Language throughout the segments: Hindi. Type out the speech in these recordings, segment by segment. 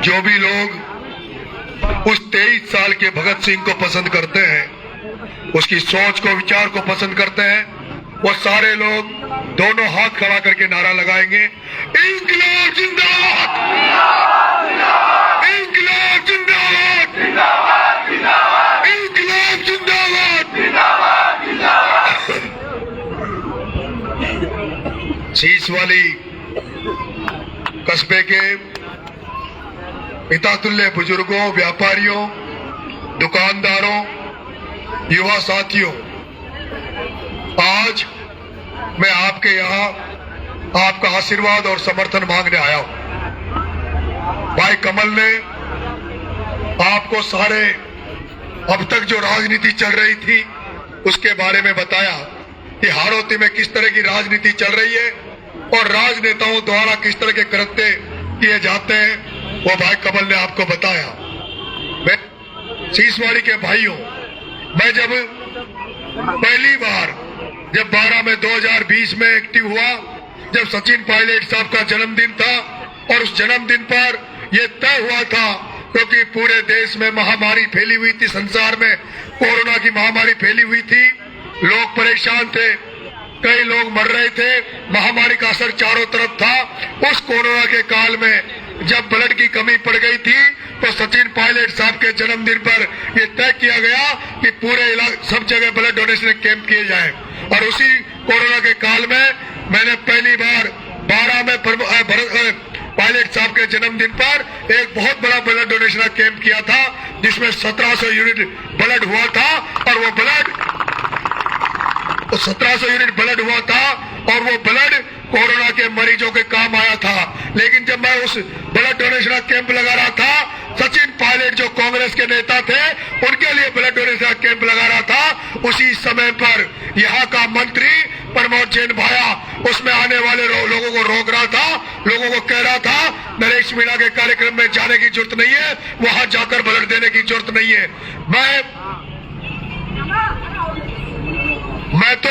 जो भी लोग उस 23 साल के भगत सिंह को पसंद करते हैं, उसकी सोच को, विचार को पसंद करते हैं, वो सारे लोग दोनों हाथ खड़ा करके नारा लगाएंगे, इंकलाब जिंदाबाद, इंकलाब जिंदाबाद, इंकलाब जिंदाबाद। शीश वाली कस्बे के पितातुल्य बुजुर्गों, व्यापारियों, दुकानदारों, युवा साथियों, आज मैं आपके यहाँ आपका आशीर्वाद और समर्थन मांगने आया हूं। भाई कमल ने आपको सारे अब तक जो राजनीति चल रही थी उसके बारे में बताया कि हाड़ौती में किस तरह की राजनीति चल रही है और राजनेताओं द्वारा किस तरह के कृत्य किए जाते हैं, वो भाई कमल ने आपको बताया। मैं शीशवाड़ी के भाइयों, मैं जब पहली बार 12 में 2020 में एक्टिव हुआ, जब सचिन पायलट साहब का जन्मदिन था और उस जन्मदिन पर यह तय हुआ था, क्योंकि पूरे देश में महामारी फैली हुई थी, संसार में कोरोना की महामारी फैली हुई थी, लोग परेशान थे, कई लोग मर रहे थे, महामारी का असर चारों तरफ था। उस कोरोना के काल में जब ब्लड की कमी पड़ गई थी तो सचिन पायलट साहब के जन्मदिन पर यह तय किया गया कि पूरे सब जगह ब्लड डोनेशन कैंप किए जाएं। और उसी कोरोना के काल में मैंने पहली बार 12 में पायलट साहब के जन्मदिन पर एक बहुत बड़ा ब्लड डोनेशन कैंप किया था, जिसमें 1700 यूनिट ब्लड हुआ था और वो ब्लड 1700 यूनिट ब्लड हुआ था और वो ब्लड कोरोना के मरीजों के काम आया था। लेकिन जब मैं उस ब्लड डोनेशन कैंप लगा रहा था, सचिन पायलट जो कांग्रेस के नेता थे उनके लिए ब्लड डोनेशन कैंप लगा रहा था, उसी समय पर यहाँ का मंत्री प्रमोद जैन भाया उसमें आने वाले लोगों को रोक रहा था, लोगों को कह रहा था नरेश मीणा के कार्यक्रम में जाने की जरूरत नहीं है, वहां जाकर ब्लड देने की जरूरत नहीं है। मैं तो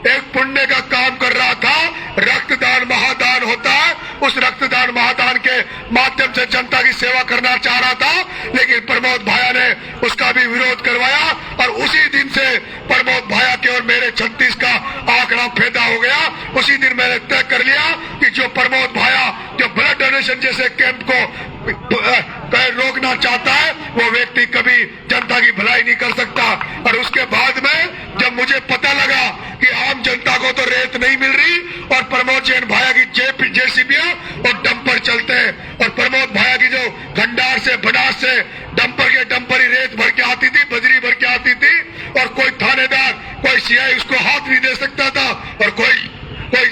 एक पुण्य का काम कर रहा था, रक्तदान महादान होता है, उस रक्तदान महादान के माध्यम से जनता की सेवा करना चाह रहा था, लेकिन प्रमोद भाया ने उसका भी विरोध करवाया और उसी दिन से प्रमोद भाया के और मेरे 36 का आंकड़ा पैदा हो गया। उसी दिन मैंने तय कर लिया कि जो प्रमोद भाया जो ब्लड डोनेशन जैसे कैंप को रोकना चाहता है, वो व्यक्ति कभी जनता की भलाई नहीं कर सकता। और उसके बाद में जब मुझे पता लगा कि आम जनता को तो रेत नहीं मिल रही और प्रमोद जैन भाया की जेसीबीयां और डंपर चलते हैं, और प्रमोद भाया की जो खंडार से बनास से डंपर के डंपर ही रेत भर के आती थी, बजरी भर के आती थी, और कोई थानेदार, कोई सीआई उसको हाथ नहीं दे सकता था, और कोई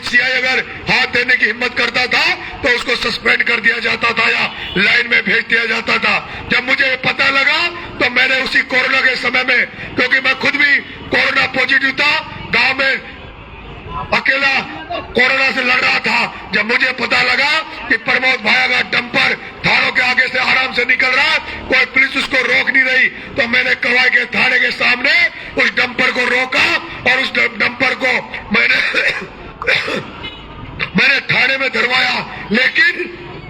सीआई अगर हाथ देने की हिम्मत करता था तो उसको सस्पेंड कर दिया जाता था या लाइन में भेज दिया जाता था। जब मुझे पता लगा तो मैंने उसी कोरोना के समय में, क्योंकि मैं खुद भी कोरोना पॉजिटिव था, गांव में अकेला कोरोना से लड़ रहा था, जब मुझे पता लगा कि प्रमोद भाया का डंपर थानों के आगे से आराम से निकल रहा है, कोई पुलिस उसको रोक नहीं रही, तो मैंने कवाई के थाने के सामने उस डंपर को रोका और उस डंपर को मैंने थाने में धरवाया, लेकिन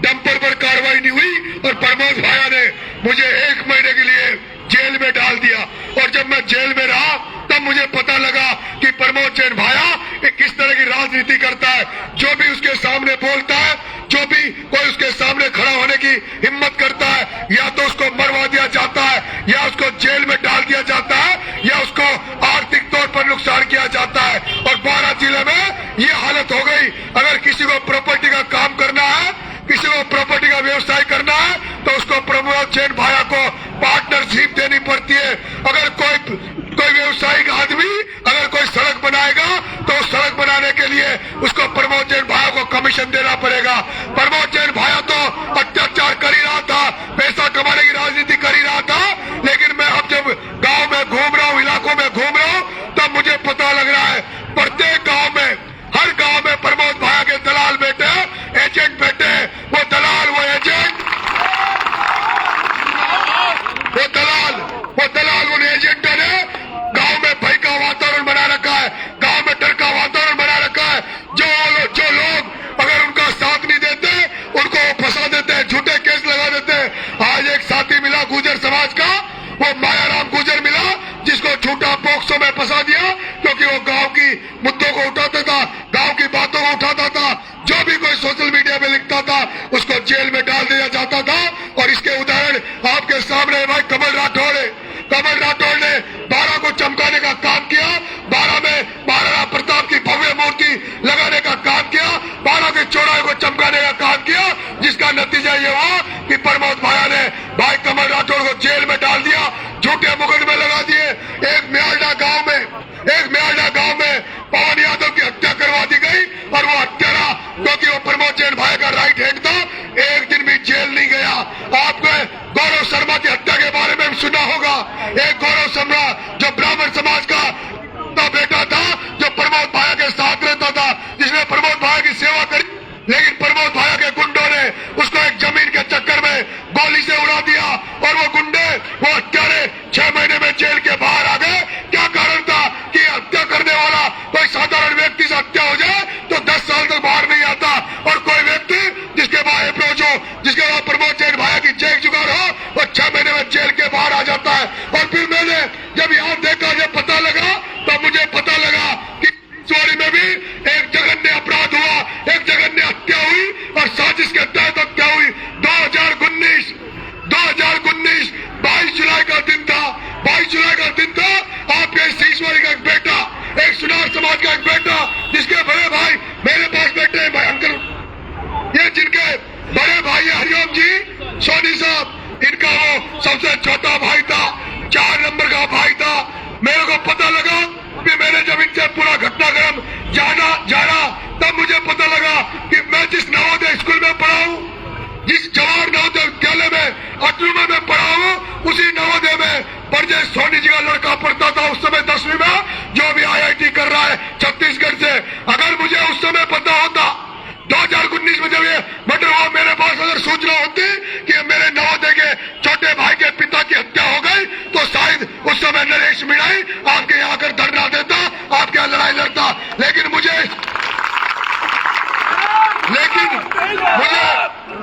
डंपर पर कार्रवाई नहीं हुई और प्रमोद भाया ने मुझे 1 महीने के लिए जेल में डाल दिया। और जब मैं जेल में रहा तब मुझे पता लगा कि प्रमोद जैन भाया किस तरह की राजनीति करता है। जो भी उसके सामने बोलता है, जो भी कोई उसके सामने खड़ा होने की हिम्मत करता है, या तो उसको मरवा दिया जाता है, या उसको जेल में डाल दिया जाता है, या उसको आर्थिक तौर पर नुकसान किया जाता है। और 12 जिले में ये हालत हो गई, अगर किसी को प्रॉपर्टी का काम करना है, किसी को प्रॉपर्टी का व्यवसाय करना है, तो उसको प्रमोद जैन भाया को पार्टनरशिप देनी पड़ती है। अगर कोई व्यवसायिक आदमी अगर कोई सड़क बनाएगा तो उस सड़क बनाने के लिए उसको प्रमोद जैन भाया को कमीशन देना पड़ेगा। प्रमोद जैन भाया तो अत्याचार कर ही रहा था, पैसा कमाने की राजनीति कर ही रहा था, लेकिन मैं अब जब गांव में घूम रहा हूं, इलाकों में घूम रहा हूं, तब मुझे पता लग रहा है प्रत्येक गांव में, हर गांव में प्रमोद भाया के दलाल बैठे, एजेंट बैठे, वो दलाल, वो एजेंट, उन एजेंटों ने गांव में भय का वातावरण बना रखा है, गांव में डर का वातावरण बना रखा है। जो लोग अगर उनका साथ नहीं देते, उनको फंसा देते हैं, झूठे केस लगा देते हैं, वो मायाराम गुजर मिला, जिसको झूठा पॉक्सो में फंसा दिया, क्योंकि वो गांव की मुद्दों को उठाता था, गांव की बातों को उठाता था। जो भी कोई सोशल मीडिया में लिखता था उसको जेल में डाल दिया जाता था। और इसके उदाहरण आपके सामने है भाई, कमल राठौड़ है। कमल राठौड़ ने 12 को चमकाने का काम किया, 12 में महाराणा प्रताप की भव्य मूर्ति लगाने का काम किया, 12 के चौराहे को चमकाने का काम किया, जिसका नतीजा ये हुआ कि प्रमोद भाया ने भाई कमल राठौड़ को जेल में डाल दिया, झूठे मुकदमे लगा दिए। एक म्यालडा गांव में पवन यादव की हत्या करवा दी गई, और वो हत्यारा, क्योंकि वो प्रमोद जैन भाई का राइट हैंड था, एक दिन भी जेल नहीं गया। आपने गौरव शर्मा की हत्या के बारे में सुना होगा। एक गौरव शर्मा जो ब्राह्मण समाज का बेटा था, जो प्रमोद भाया के साथ रहता था, जिसने प्रमोद भाया की सेवा करी, लेकिन प्रमोद भाया के गुंडों ने उसको एक जमीन के चक्कर में गोली से उड़ा दिया, और वो गुंडे, वो हत्यारे 6 महीने में जेल के बाहर आ गए। क्या कारण था कि हत्या करने वाला कोई साधारण व्यक्ति से हत्या हो जाए तो 10 साल तक बाहर नहीं आता, और कोई व्यक्ति जिसके बाद अप्रोच हो, जिसके बाद प्रमोद जैन भाया की चेक जुगाड़ हो, वो 6 महीने में जेल के बाहर आ जाता है। और फिर मैंने जब यहाँ देखा, जब पता लगा, तो मुझे पता लगा कि चोरी में भी एक जघन्य अपराध हुआ, एक जघन्य हत्या हुई, और साजिश के तहत हत्या हुई। 2019 22 जुलाई का दिन था। 22 जुलाई का दिन था। आपके ईश्वरी का एक बेटा, एक सुनार समाज का एक बेटा, जिसके बड़े भाई मेरे पास बैठे हैं भाई अंकल, ये जिनके बड़े भाई है हरिओम जी, सोनी साहब, इनका वो सबसे छोटा भाई था, 4 नंबर का भाई था। मेरे को पता लगा कि मैंने जब इनसे पूरा घटनाक्रम जाना, तब मुझे पता लगा कि मैं जिस नवोदय स्कूल में पढ़ा हूँ, जिस जवाहर नवोदय विद्यालय में अटूमा में पढ़ा हूँ, उसी नवोदय में परजेश सोनी जी का लड़का पढ़ता था उस समय 10वीं में, जो भी IIT कर रहा है छत्तीसगढ़ से। अगर मुझे उस समय पता होता, 2019 में जब ये मर्डर हुआ, मेरे पास अगर सूचना होती कि मेरे नवोदय के छोटे भाई के पिता की हत्या हो गई, तो शायद उस समय नरेश मीणाई आपके यहाँ आकर धरना देता, आपके यहाँ लड़ाई लड़ता। लेकिन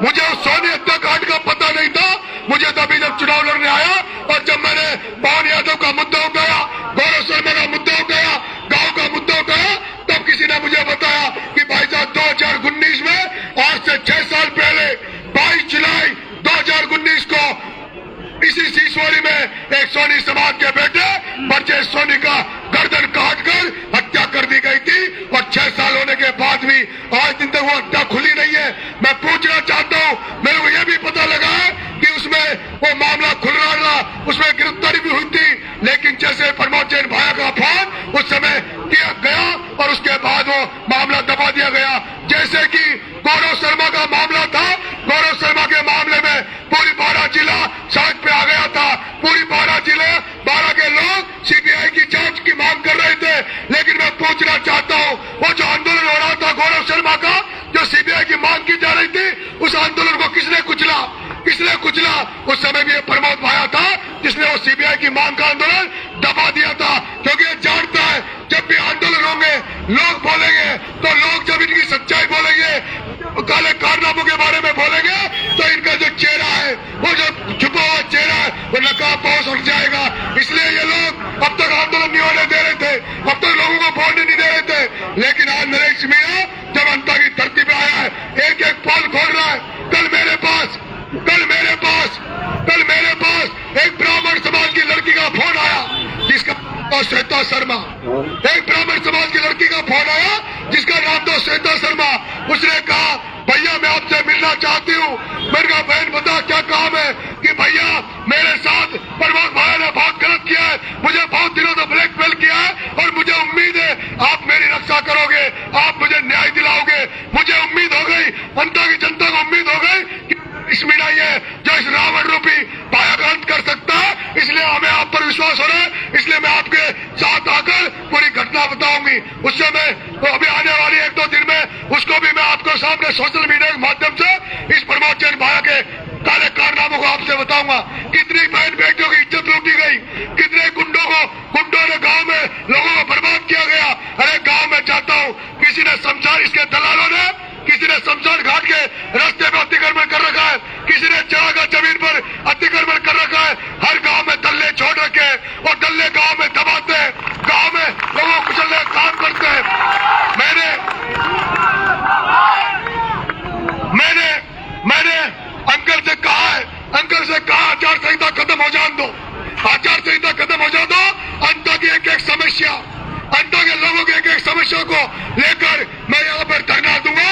मुझे उस सोनी हत्याकांड का पता नहीं था। मुझे तभी जब चुनाव लड़ने आया, और जब मैंने पवन यादव का मुद्दा उठाया, गौरव शर्मा का मुद्दा उठाया, गांव का मुद्दा उठाया, तब किसी ने मुझे बताया कि भाई साहब 2019 में, आज से 6 साल पहले 22 जुलाई 2019 को इसी सीसोरी में एक सोनी समाज के बेटे परजेश सोनी का गर्दन काटकर हत्या कर दी गई थी, और 6 साल होने के बाद भी आज दिन तक वो हत्या खुली नहीं है। मैं पूछना चाहता हूँ, मेरे को यह भी पता लगा है कि उसमें वो मामला खुल रहा था, उसमें गिरफ्तारी भी हुई थी, लेकिन जैसे प्रमोद जैन भाया का फोन उस समय किया गया, और उसके बाद वो मामला दबा दिया गया। जैसे कि गौरव शर्मा का मामला था, गौरव शर्मा के मामले में पूरी 12 जिला सड़क पे आ गया था। पूरी 12 जिले, 12 के लोग CBI की जांच की मांग कर रहे थे। लेकिन मैं पूछना चाहता हूँ, वो जो आंदोलन हो रहा था गौरव शर्मा का, जो CBI की मांग की जा रही थी, उस आंदोलन को किसने कुचला? उस समय भी ये प्रमोद भाया था, जिसने वो CBI की मांग का आंदोलन दबा दिया था, क्योंकि ये जानता है जब भी आंदोलन होंगे, लोग बोलेंगे, तो लोग जब इनकी सच्चाई बोलेंगे, काले कारनामों के बारे में बोलेंगे, तो इनका जो चेहरा है, वो जो छुपा हुआ चेहरा है, वो नकाबपोश उठ जाएगा। इसलिए ये लोग अब तक आंदोलन नहीं होने दे रहे थे, अब तक लोगों को बोलने नहीं दे रहे थे। लेकिन आज नरेश मीणा जब अंता की धरती पे आया है, एक एक पोल खोल रहा है। कल मेरे पास एक ब्राह्मण समाज की लड़की का फोन आया, जिसका श्वेता शर्मा, एक ब्राह्मण समाज की लड़की का फोन आया जिसका नाम था श्वेता शर्मा। उसने कहा, भैया मैं आपसे मिलना चाहती हूँ। मैंने कहा, बहन बता क्या काम है? कि भैया मेरे साथ प्रमोद भाई ने बहुत गलत किया है, मुझे बहुत दिनों से ब्लैकमेल किया है, और मुझे उम्मीद है आप मेरी रक्षा करोगे, आप मुझे न्याय दिलाओगे। मुझे उम्मीद हो गई, अंता की जनता को उम्मीद हो गई कि इस मीणा है जो इस रावण रूपी भाया का अंत कर सकता है, इसलिए हमें आप पर विश्वास हो रहा है। इसलिए मैं आपके साथ आकर पूरी घटना बताऊंगी। उस समय तो अभी आने वाली 1-2 दिन में उसको भी मैं आपको सामने सोशल मीडिया के माध्यम से इस प्रमोद जैन भाया के काले कारनामों को आपसे बताऊंगा। कितनी बहन बेटियों की इज्जत लूटी गई, कितने गुंडों ने गांव में लोगों को बर्बाद किया गया। अरे गांव में जाता हूँ, किसी ने शमशान, इसके दलालों ने किसी ने शमशान घाट के रास्ते में अतिक्रमण कर रखा है, किसी ने जगह जमीन पर अतिक्रमण कर रखा है। हर गांव में दल्ले मान दो, आचार संहिता खत्म हो जाए तो अंता की एक एक समस्या, अंता के लोगों की एक एक समस्या को लेकर मैं यहाँ पर धरना दूंगा।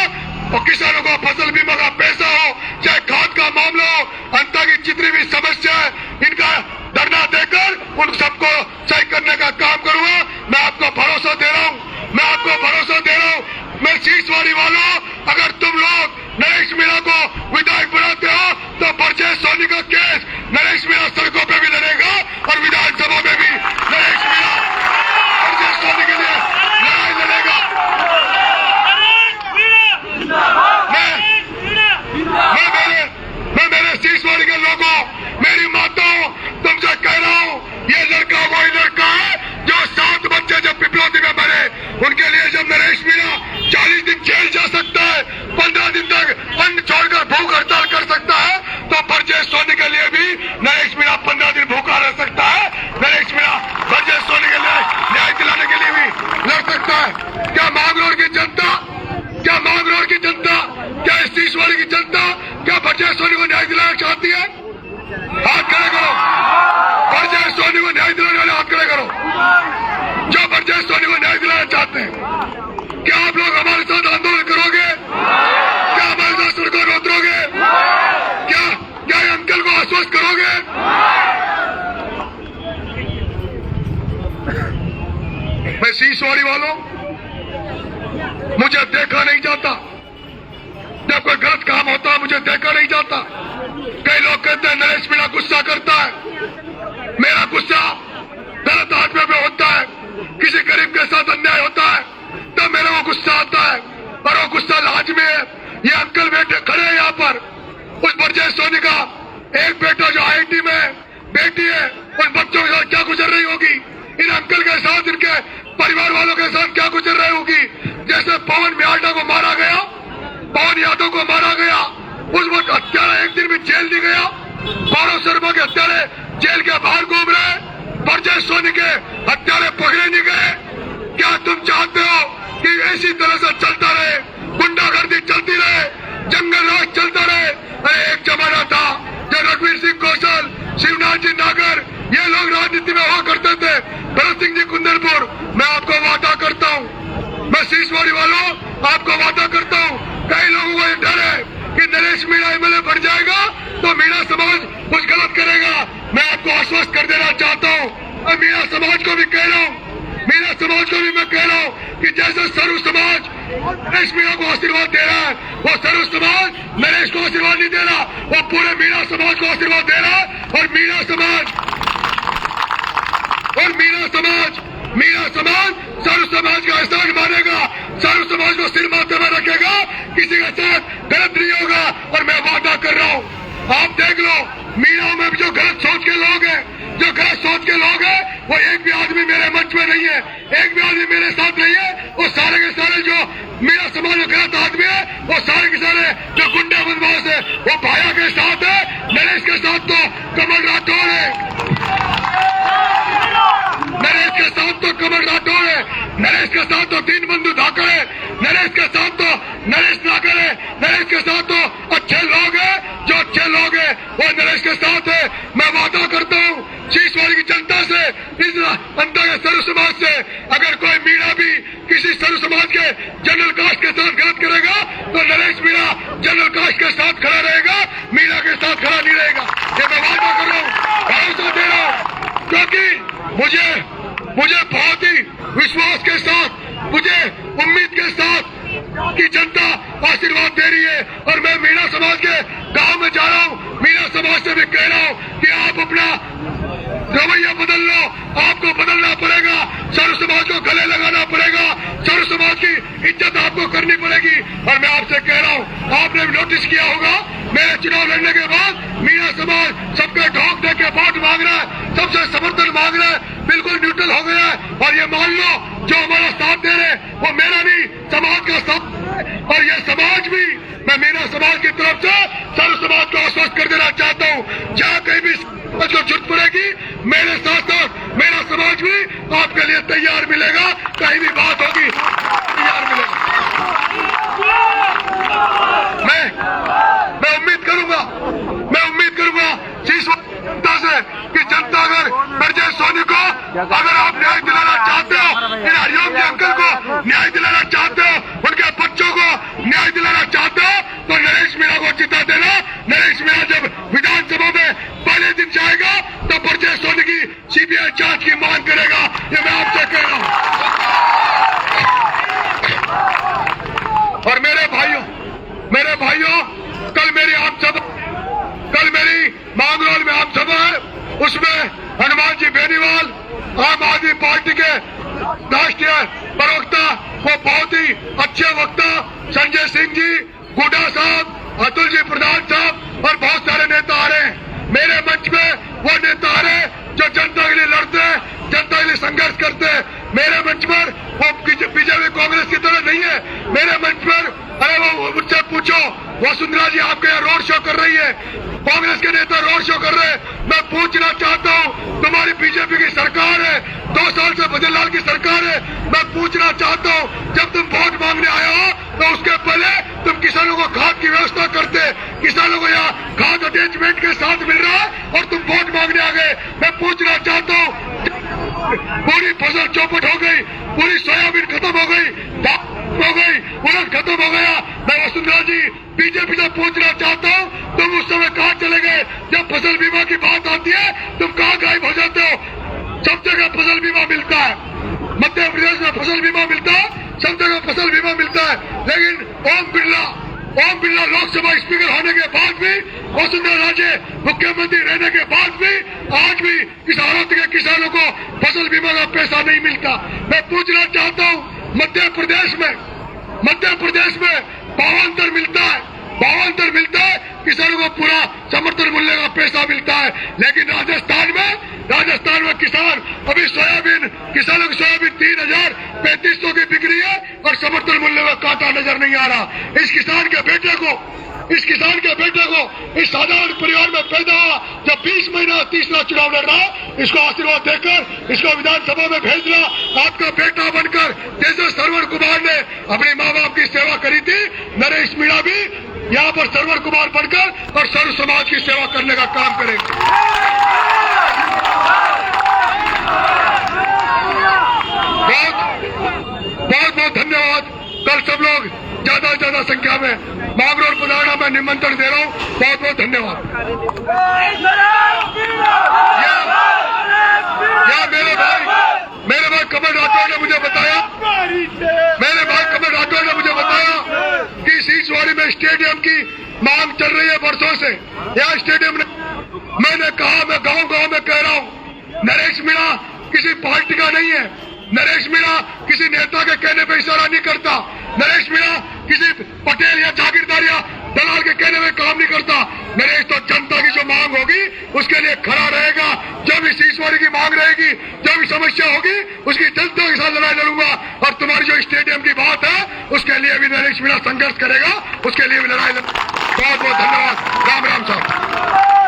और किसानों को फसल बीमा का पैसा हो, चाहे खाद का मामला हो, अंता की जितनी भी समस्या है इनका धरना देकर उन सबको सही करने का काम करूंगा। मैं आपको भरोसा दे रहा हूं, मैं आपको भरोसा दे रहा हूं। मैं सीसवाड़ी वालों, अगर तुम लोग नरेश मीणा को विधायक बनाते हो तो परचेज सोनी का केस नरेश मीणा सड़कों पे भी लड़ेगा और विधानसभा में भी नरेश मीणा परचेज सोनी के लिए लड़ाई लड़ेगा। मैं मेरे सीसवाड़ी के लोगों, मेरी माताओं, तुमसे कह रहा हूं, ये लड़का वही लड़का है जो 7 बच्चे जब पिपलौती में मरे, उनके लिए जब नरेश मीणा 40 दिन जेल जा सकता है, 15 दिन तक अन्न छोड़कर भूख हड़ताल कर सकता है, तो परचेज सोनी के लिए भी नरेश मीणा 15 दिन भूखा रह सकता है। नरेश मीणा परचेज सोनी के लिए न्याय दिलाने के लिए भी लड़ सकता है। क्या मांगरोड की जनता, क्या मांगरोड की जनता, क्या इस सीसवाड़ी की जनता, क्या परचेज सोनी को न्याय दिलाना चाहती है? हाथ खड़े करो। परचेज सोनी को न्याय दिलाने वाले हाथ खड़े करो, जो परचेज सोनी को न्याय दिलाना चाहते हैं। क्या आप लोग हमारे साथ आंदोलन करोगे? क्या हमारे साथ सड़कों पर उतरोगे? क्या अंकल को आश्वस्त करोगे? मैं सीसवाड़ी वालों, मुझे देखा नहीं जाता, जब कोई गलत काम होता है मुझे देखा नहीं जाता। कई लोग कहते हैं नरेश मीणा गुस्सा करता है, मेरा गुस्सा गलत आदमी पे होता है, किसी गरीब के साथ अन्याय होता है तब मेरा वो गुस्सा आता है, और वो गुस्सा लाजमी है। ये अंकल बेटे खड़े हैं यहाँ पर, उस परचेज सोनी का एक बेटा जो IIT में, बेटी है, उन बच्चों के साथ क्या गुजर रही होगी, इन अंकल के साथ, इनके परिवार वालों के साथ क्या गुजर रही होगी। जैसे पवन मियाडा को मारा गया, पवन यादव को मारा गया, उस वक्त हत्यारा एक दिन भी जेल नहीं गया, गौरव शर्मा के हत्यारे जेल के बाहर घूम रहे, परचेज सोनी के हत्यारे पकड़े नहीं गए। क्या तुम चाहते हो कि इसी तरह से चलता रहे, गुंडागर्दी चलती रहे, जंगल राज चलता रहे? अरे एक जमाना था जब रणवीर सिंह कौशल, शिवनाथ जी नागर, ये लोग राजनीति में हुआ करते थे, भरत सिंह जी कुंदरपुर। मैं आपको वादा करता हूँ, मैं सीसवाड़ी वालों आपको वादा करता हूँ, कई लोगों को ये डर है कि नरेश मीणा MLA बन जाएगा तो मीणा समाज कुछ गलत करेगा। मैं आपको आश्वस्त कर देना चाहता हूँ, और मीणा समाज को भी कह रहा हूँ, मीणा समाज को भी मैं कह रहा हूँ कि जैसे सर्व समाज नरेश मीणा को आशीर्वाद दे रहा है, वो सर्व समाज नरेश को आशीर्वाद नहीं दे रहा, वो पूरे मीणा समाज को आशीर्वाद दे रहा है। और मीणा समाज सर्व समाज का एहसान मानेगा, सर्व समाज को सिर माथे में रखेगा, किसी के साथ गलत नहीं होगा। और मैं वादा कर रहा हूँ, आप देख लो मीणा में जो गलत सोच के लोग हैं, जो गलत सोच के लोग हैं, वो एक भी आदमी मेरे मंच में नहीं है, एक भी आदमी मेरे साथ नहीं है। वो सारे के सारे जो मीणा समाज में गलत आदमी है, वो सारे के सारे जो गुंडा बदमाश है, वो भाया के साथ है। नरेश के साथ तो कमल राठौर है, नरेश के साथ तो कमल राठौर है, नरेश के साथ तो दीनबंधु धाकड़ है, नरेश के साथ तो नरेश नागर है, नरेश के साथ तो अच्छे लोग हैं, जो अच्छे लोग हैं वो नरेश के साथ है। मैं वादा करता हूँ सीसवाड़ी की जनता से, इस अंतर के सर्व समाज से, अगर कोई मीणा भी किसी सर्व समाज के जनरल कास्ट के साथ गलत करेगा तो नरेश मीणा जनरल कास्ट के साथ खड़ा रहेगा, मीणा के साथ खड़ा नहीं रहेगा। ये मैं वादा कर रहा हूँ, भरोसा दे रहा हूँ, क्योंकि मुझे बहुत ही विश्वास के साथ, मुझे उम्मीद के साथ कि जनता आशीर्वाद दे रही है। और मैं मीणा समाज के गांव में जा रहा हूँ, मीणा समाज से भी कह रहा हूँ कि आप अपना रवैया बदल लो, आपको बदलना पड़ेगा, सर्व समाज को गले लगाना पड़ेगा, सर्व समाज की इज्जत आपको करनी पड़ेगी। और मैं आपसे कह रहा हूँ, आपने भी नोटिस किया होगा, मेरे चुनाव लड़ने के बाद मीणा समाज सबके ढोक दे के वोट मांग रहा है, सबसे समर्थन मांग रहा है, बिल्कुल न्यूट्रल हो गया है। और ये मान लो जो हमारा साथ दे रहे वो मेरा नहीं, समाज का साथ। और ये समाज भी, मैं मीणा समाज की तरफ से सर्व समाज को आश्वस्त कर देना चाहता हूँ, जहाँ कहीं भी को जरूरत पड़ेगी मेरे साथ साथ मेरा समाज भी आपके लिए तैयार मिलेगा, कहीं भी बात होगी तैयार मिलेगा। मैं उम्मीद करूंगा सीसवाड़ी जनता से कि जांच की मांग करेगा, ये मैं आपसे कह रहा हूं। और मेरे भाइयों, कल मेरी मांगरोल में आम सभा है, उसमें हनुमान जी बेनीवाल, आम आदमी पार्टी के राष्ट्रीय प्रवक्ता, वो बहुत ही अच्छे वक्ता संजय सिंह जी, गुड्डा साहब, अतुल जी प्रधान साहब और बहुत सारे नेता आ रहे हैं। मेरे मंच पे वो नेता आ रहे हैं जो जनता के लिए लड़ते हैं, जनता के लिए संघर्ष करते हैं। मेरे मंच पर वो बीजेपी कांग्रेस की तरह नहीं है। मेरे मंच पर अरे वो मुझसे पूछो, वसुंधरा जी आपके यहाँ रोड शो कर रही है, कांग्रेस के नेता रोड शो कर रहे हैं। मैं पूछना चाहता हूँ, तुम्हारी बीजेपी की सरकार है, 2 साल से भजनलाल की सरकार है। मैं पूछना चाहता हूँ, जब तुम वोट मांगने आए हो तो उसके पहले तुम किसानों को खाद की व्यवस्था करते, किसानों को यहाँ खाद अटैचमेंट के साथ मिल रहा है और तुम वोट मांगने आ गए। मैं पूछना चाहता हूँ, पूरी फसल चौपट हो गई, पूरी सोयाबीन खत्म हो गई, दाल हो गई, उड़द खत्म हो गया। मैं वसुंधरा जी बीजेपी से पूछना चाहता हूँ, तुम उस समय कहाँ चले गए? जब फसल बीमा की बात आती है तुम कहाँ गायब हो जाते हो? सब जगह फसल बीमा मिलता है, मध्य प्रदेश में फसल बीमा मिलता है, सब जगह फसल बीमा मिलता है। लेकिन ओम बिरला लोकसभा स्पीकर होने के बाद भी, वसुंधरा राजे मुख्यमंत्री रहने के बाद भी आज भी किसानों को फसल बीमा का पैसा नहीं मिलता। मैं पूछना चाहता हूँ, मध्य प्रदेश में 52 मिलता है, किसानों को पूरा समर्थन मूल्य का पैसा मिलता है। लेकिन राजस्थान में किसान अभी किसानों की सोयाबीन 3,3500 की बिक रही है और समर्थन मूल्य का कांटा नजर नहीं आ रहा। इस किसान के बेटे को इस साधारण परिवार में पैदा हुआ, जब 20 महीना 30 चुनाव लड़ रहा, इसको आशीर्वाद देकर इसको विधानसभा में भेजना, आपका बेटा बनकर जैसे सरवर कुमार ने अपने माँ बाप की सेवा करी थी, नरेश मीणा भी यहाँ पर सरवर कुमार बनकर और सर्व समाज की सेवा करने का काम करेंगे। बहुत धन्यवाद। कल सब लोग ज्यादा से ज्यादा संख्या में मांगरोल पधारना मैं निमंत्रण दे रहा हूँ। बहुत धन्यवाद। मेरे भाई कमल राठौर ने मुझे बताया कि सीसवाड़ी में स्टेडियम की मांग चल रही है वर्षों से। यहाँ स्टेडियम मैंने कहा, मैं गांव में कह रहा हूँ, नरेश मीणा किसी पार्टी का नहीं है। नरेश मीणा किसी नेता के कहने पे इशारा नहीं करता। नरेश मीणा किसी पटेल या जागीरदार या दलाल के कहने में काम नहीं करता। नरेश तो जनता की जो मांग होगी उसके लिए खड़ा रहेगा। जो भी सीसवाड़ी की मांग रहेगी, जो भी समस्या होगी, उसकी जनता के साथ लड़ाई लड़ूंगा। और तुम्हारी जो स्टेडियम की बात है उसके लिए भी नरेश मीणा संघर्ष करेगा, उसके लिए भी लड़ाई। बहुत धन्यवाद। राम साहब।